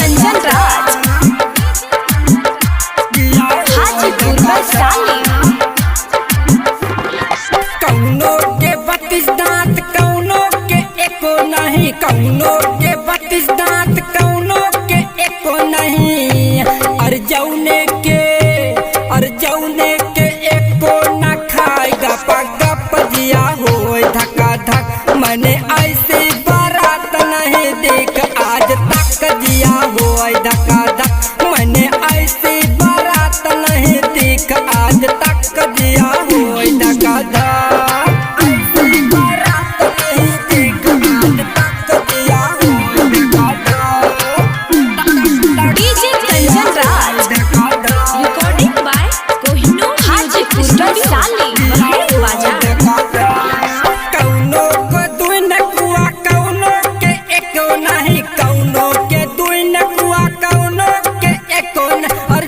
कंचन राज हाजीपुर वैशाली। कौनो के 32 दांत कौनो के एको नहीं, कौनो के 32 दांत कौनो के एको नहीं। और जौने के एको ना खाएगा गप जिया होए धक्का धक। मैंने ऐसी बारात नहीं देख आज तक जिया होए धक्का धक। मैंने ऐसी बारात नहीं देख आज तक जिया होए धक्का धक। DJ Kanchan Raj recording by Kohinoor Hajipur Vaishali बाजार। कौनो को दुई नकुआ कौनो के एको नहीं, कौनो के दुई नकुआ कौनो के एको नहीं। और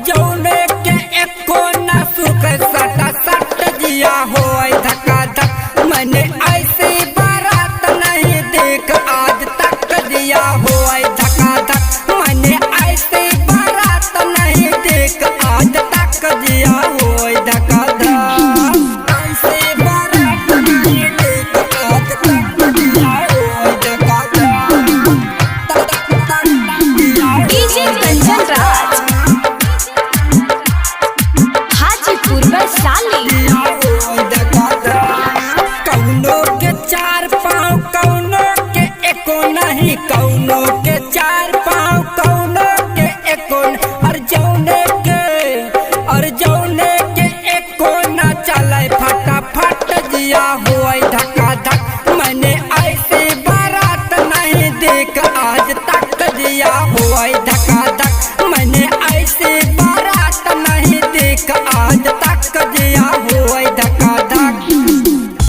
जौने के एको ना सुख सटा सट जिया होए धक्का धक। मैंने ऐसी बारात नहीं देख आज तक जिया होए धक्का धक। मैंने ऐसी बारात नहीं देख आज तक जिया होए धक्का धक। ऐसी बारात नहीं देख आज तक जिया होए धक्का धक। डीजे कंचन राज हाजीपुर वैशाली। कौनो के 4 पाँव कौनो के एको नहीं, कौनो के 4 पाँव कौनो के एको नहीं। और जौने के एको ना चले फटाफट जिया होए धक्का धक। मैंने ऐसी बारात नहीं देख आज तक जिया होए धक्का धक। मैंने ऐसी बारात नहीं देख आज तक जिया